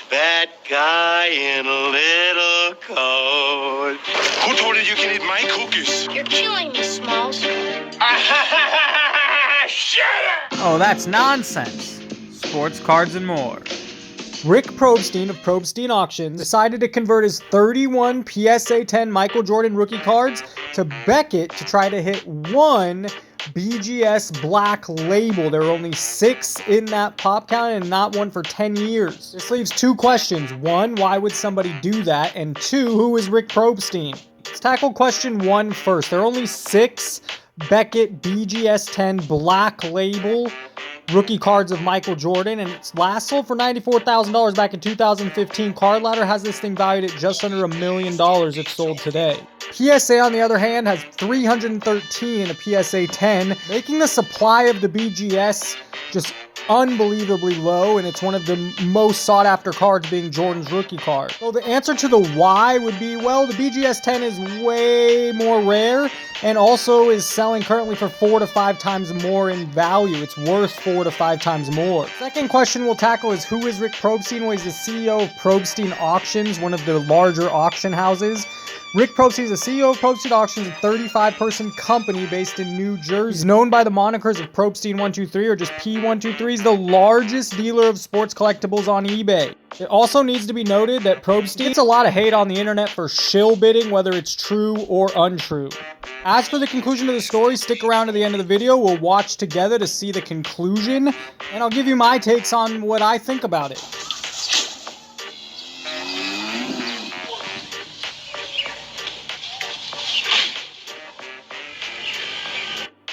Bad guy in a little coat. Who told you you can eat my cookies? You're killing me, Smalls. Shut up! Oh, that's nonsense. Sports cards and more. Rick Probstein of Probstein Auctions decided to convert his 31 PSA 10 Michael Jordan rookie cards to Beckett to try to hit one BGS Black Label. There are only 6 in that pop count and not one for 10 years. This leaves 2 questions. 1, why would somebody do that? And 2, who is Rick Probstein? Let's tackle question 1 first. There are only 6 Beckett BGS 10 Black Label rookie cards of Michael Jordan, and it's last sold for $94,000 back in 2015. Card Ladder has this thing valued at just under $1 million if sold today. PSA, on the other hand, has 313 in a PSA 10, making the supply of the BGS just unbelievably low, and it's one of the most sought after cards, being Jordan's rookie card. So the answer to the why would be, well, the BGS 10 is way more rare and also is selling currently for 4 to 5 times more in value. It's worth 4 to 5 times more. Second question we'll tackle is, who is Rick Probstein? Well, he's the CEO of Probstein Auctions, one of the larger auction houses. Rick Probstein is the CEO of Probstein Auctions, a 35-person company based in New Jersey. He's known by the monikers of Probstein123 or just P123. He's the largest dealer of sports collectibles on eBay. It also needs to be noted that Probstein gets a lot of hate on the internet for shill bidding, whether it's true or untrue. As for the conclusion of the story, stick around to the end of the video. We'll watch together to see the conclusion, and I'll give you my takes on what I think about it.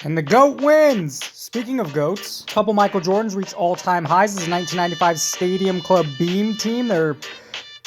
And the GOAT wins! Speaking of GOATs, a couple Michael Jordans reached all-time highs. This is 1995 Stadium Club Beam team. They're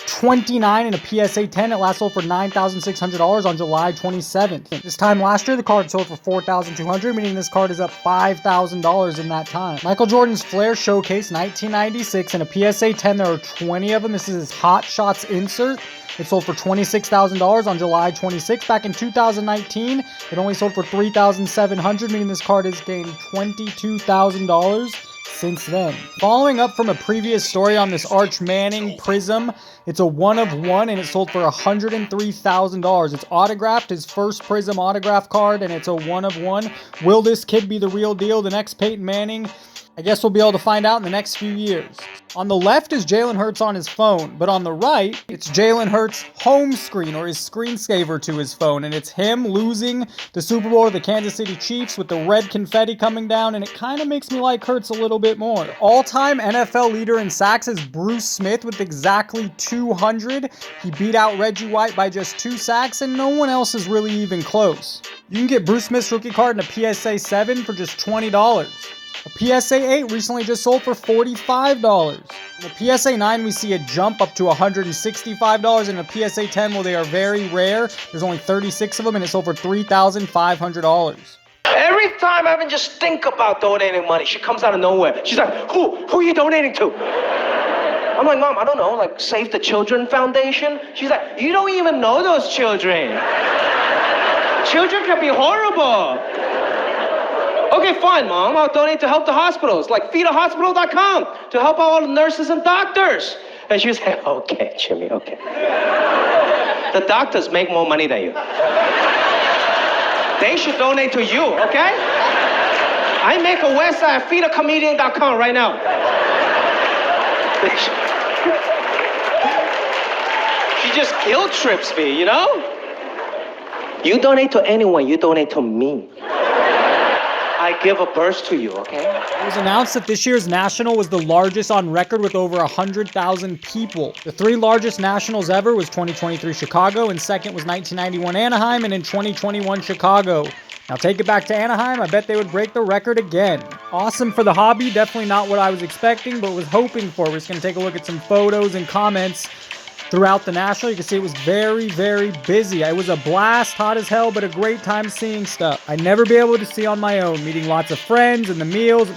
29 in a PSA 10. It last sold for $9,600 on July 27th. This time last year, the card sold for $4,200, meaning this card is up $5,000 in that time. Michael Jordan's Flair Showcase 1996 in a PSA 10. There are 20 of them. This is his Hot Shots insert. It sold for $26,000 on July 26th. Back in 2019, it only sold for $3,700, meaning this card has gained $22,000 since then. Following up from a previous story on this Arch Manning Prism, it's a 1 of 1 and it sold for $103,000. It's autographed, his first Prism autograph card, and it's a 1 of 1. Will this kid be the real deal, the next Peyton Manning? I guess we'll be able to find out in the next few years. On the left is Jalen Hurts on his phone, but on the right, it's Jalen Hurts' home screen, or his screensaver to his phone, and it's him losing the Super Bowl to the Kansas City Chiefs with the red confetti coming down, and it kind of makes me like Hurts a little bit more. All-time NFL leader in sacks is Bruce Smith with exactly 200. He beat out Reggie White by just 2 sacks, and no one else is really even close. You can get Bruce Smith's rookie card in a PSA 7 for just $20. A PSA 8 recently just sold for $45. In the PSA 9, we see a jump up to $165. In a PSA 10, well, they are very rare. There's only 36 of them, and it sold for $3,500. Every time I even just think about donating money, she comes out of nowhere. She's like, who are you donating to? I'm like, Mom, I don't know, like Save the Children Foundation? She's like, you don't even know those children. Children can be horrible. Okay, fine, Mom. I'll donate to help the hospitals, like feedAhospital.com, to help out all the nurses and doctors. And she was like, okay, Jimmy, okay. The doctors make more money than you. They should donate to you, okay? I make a website at feedacomedian.com right now. She just guilt trips me, you know? You donate to anyone, you donate to me. I give a burst to you, okay? It was announced that this year's National was the largest on record with over 100,000 people. The 3 largest Nationals ever was 2023 Chicago, and second was 1991 Anaheim, and in 2021 Chicago. Now take it back to Anaheim, I bet they would break the record again. Awesome for the hobby, definitely not what I was expecting, but was hoping for. We're just going to take a look at some photos and comments throughout the National. You can see it was very, very busy. It was a blast, hot as hell, but a great time seeing stuff I'd never be able to see on my own. Meeting lots of friends and the meals.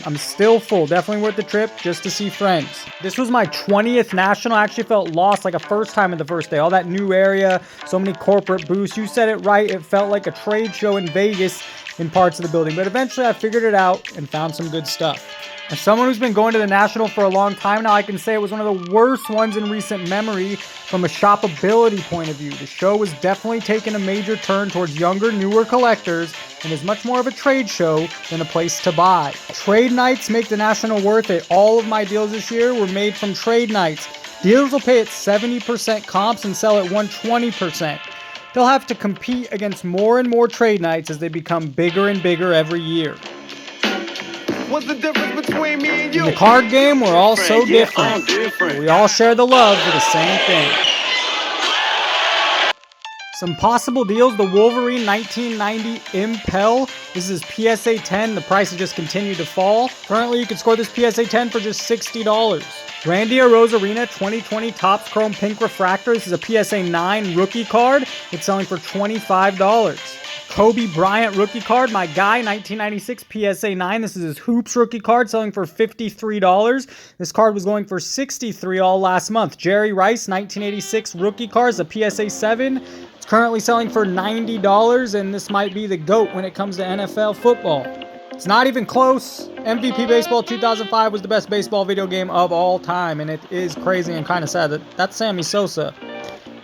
I'm still full. Definitely worth the trip just to see friends. This was my 20th National. I actually felt lost like a first time in the first day. All that new area, so many corporate booths. You said it right. It felt like a trade show in Vegas in parts of the building, but eventually I figured it out and found some good stuff. As someone who's been going to the National for a long time now, I can say it was one of the worst ones in recent memory from a shoppability point of view. The show was definitely taking a major turn towards younger, newer collectors and is much more of a trade show than a place to buy. Trade nights make the National worth it. All of my deals this year were made from trade nights. Dealers will pay at 70% comps and sell at 120%. They'll have to compete against more and more trade nights as they become bigger and bigger every year. What's the difference between me and you? In the card game, we're all so different. But we all share the love for the same thing. Some possible deals: the Wolverine 1990 Impel. This is PSA 10. The price has just continued to fall. Currently, you can score this PSA 10 for just $60. Randy Arozarena 2020 Topps Chrome Pink Refractor. This is a PSA 9 rookie card. It's selling for $25. Kobe Bryant rookie card, my guy, 1996 PSA 9. This is his Hoops rookie card, selling for $53. This card was going for $63 all last month. Jerry Rice 1986 rookie cards, a PSA 7. It's currently selling for $90, and this might be the GOAT when it comes to NFL football. It's not even close. MVP Baseball 2005 was the best baseball video game of all time, and it is crazy and kind of sad that that's Sammy Sosa.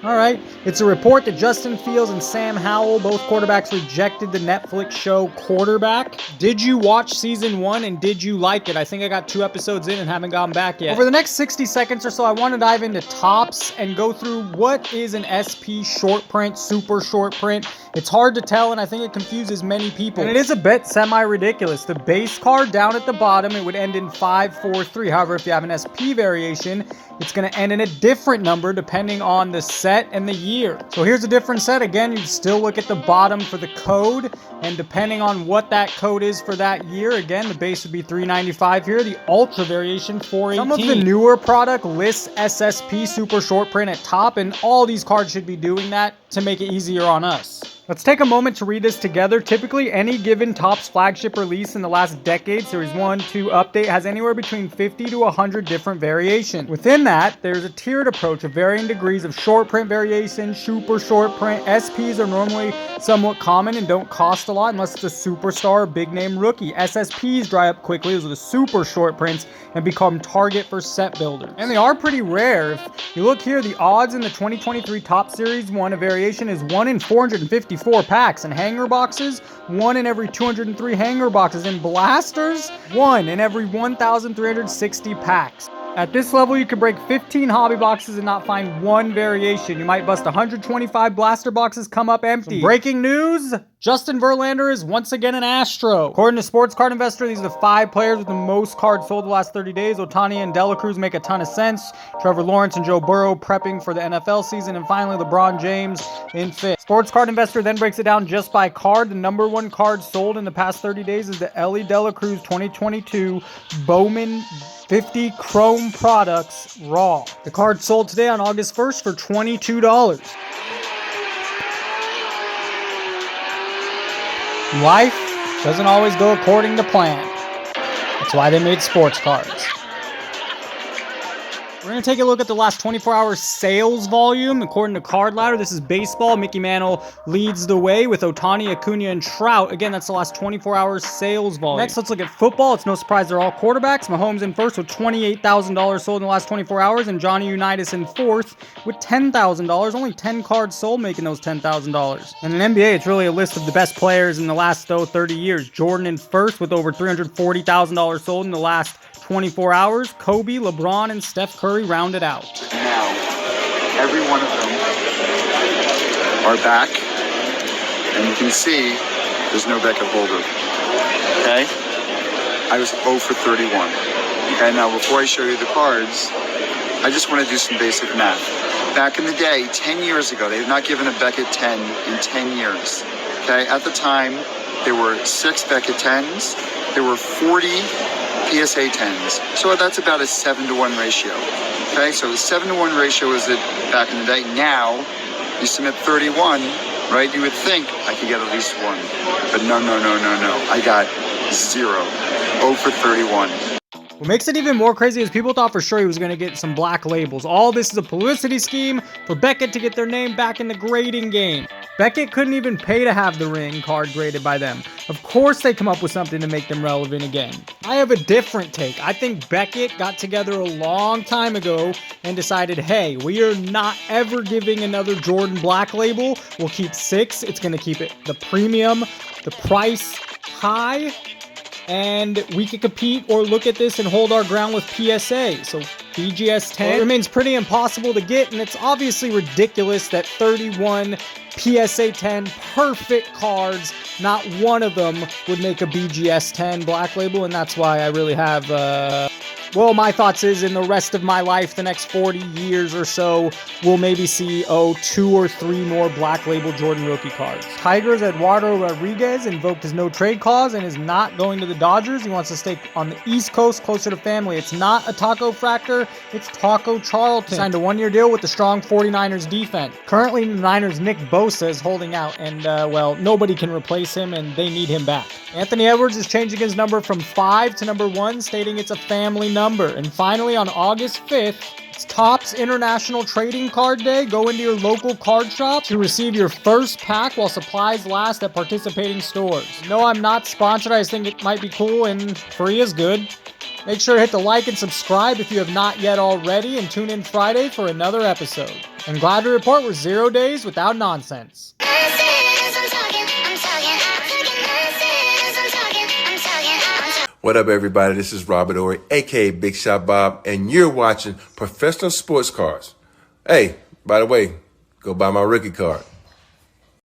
Alright, it's a report that Justin Fields and Sam Howell, both quarterbacks, rejected the Netflix show Quarterback. Did you watch season 1 and did you like it? I think I got 2 episodes in and haven't gotten back yet. Over the next 60 seconds or so, I want to dive into Topps and go through what is an SP short print, super short print. It's hard to tell, and I think it confuses many people. And it is a bit semi-ridiculous. The base card down at the bottom, it would end in 543. However, if you have an SP variation, it's going to end in a different number depending on the set and the year. So here's a different set. Again, you'd still look at the bottom for the code, and depending on what that code is for that year, again, the base would be 395 here. The Ultra variation, 418. Some of the newer product lists SSP super short print at top, and all these cards should be doing that to make it easier on us. Let's take a moment to read this together. Typically, any given Topps flagship release in the last decade, Series 1, 2 update, has anywhere between 50 to 100 different variations. Within that, there's a tiered approach of varying degrees of short print variation, super short print. SPs are normally somewhat common and don't cost a lot unless it's a superstar or big name rookie. SSPs dry up quickly, those are the super short prints, and become target for set builders. And they are pretty rare. If you look here, the odds in the 2023 Topps Series 1, a variation is 1 in 454 packs. In hanger boxes, 1 in every 203 hanger boxes. In blasters, 1 in every 1,360 packs. At this level, you can break 15 hobby boxes and not find one variation. You might bust 125 blaster boxes, come up empty. Some breaking news: Justin Verlander is once again an Astro. According to Sports Card Investor, these are the 5 players with the most cards sold the last 30 days. Ohtani and Dela Cruz make a ton of sense. Trevor Lawrence and Joe Burrow prepping for the NFL season. And finally, LeBron James in 5th. Sports Card Investor then breaks it down just by card. The number 1 card sold in the past 30 days is the Elly De La Cruz 2022 Bowman 50 Chrome Products Raw. The card sold today on August 1st for $22. Life doesn't always go according to plan. That's why they made sports cards. We're going to take a look at the last 24-hour sales volume. According to Card Ladder, this is baseball. Mickey Mantle leads the way with Ohtani, Acuna, and Trout. Again, that's the last 24-hour sales volume. Next, let's look at football. It's no surprise they're all quarterbacks. Mahomes in first with $28,000 sold in the last 24 hours, and Johnny Unitas in fourth with $10,000. Only 10 cards sold, making those $10,000. And in NBA, it's really a list of the best players in the last 30 years. Jordan in first with over $340,000 sold in the last 24 hours. Kobe, LeBron, and Steph Curry rounded out. Now, every one of them are back, and you can see there's no Beckett holder. Okay? I was 0 for 31. Okay, now before I show you the cards, I just want to do some basic math. Back in the day, 10 years ago, they had not given a Beckett 10 in 10 years. Okay, at the time, there were 6 Beckett 10s, there were 40 PSA 10s. So that's about a 7-to-1 ratio. Okay, so the 7-to-1 ratio is it back in the day. Now, you submit 31, right? You would think I could get at least 1. But no. I got 0. 0 for 31. What makes it even more crazy is people thought for sure he was going to get some black labels. All this is a publicity scheme for Beckett to get their name back in the grading game. Beckett couldn't even pay to have the ring card graded by them. Of course they come up with something to make them relevant again. I have a different take. I think Beckett got together a long time ago and decided, hey, we are not ever giving another Jordan black label. We'll keep 6. It's going to keep it the premium, the price high, and we can compete or look at this and hold our ground with PSA. So BGS 10 remains pretty impossible to get, and it's obviously ridiculous that 31 PSA 10 perfect cards, not one of them would make a BGS 10 black label, and that's why I really have well, my thoughts is in the rest of my life, the next 40 years or so, we'll maybe see, 2 or 3 more black label Jordan rookie cards. Tigers' Eduardo Rodriguez invoked his no trade clause and is not going to the Dodgers. He wants to stay on the East Coast, closer to family. It's not a Taco Fractor, it's Taco Charlton. He signed a 1-year deal with the strong 49ers defense. Currently, the Niners' Nick Bosa is holding out, and, well, nobody can replace him, and they need him back. Anthony Edwards is changing his number from 5 to number 1, stating it's a family number. And finally, on August 5th, it's Topps International Trading Card Day. Go into your local card shop to receive your first pack while supplies last at participating stores. No, I'm not sponsored. I just think it might be cool, and free is good. Make sure to hit the like and subscribe if you have not yet already, and tune in Friday for another episode. And glad to report we're 0 days without nonsense. What up, everybody? This is Robert Ory, aka Big Shot Bob, and you're watching Professional Sports Cards. Hey, by the way, go buy my rookie card.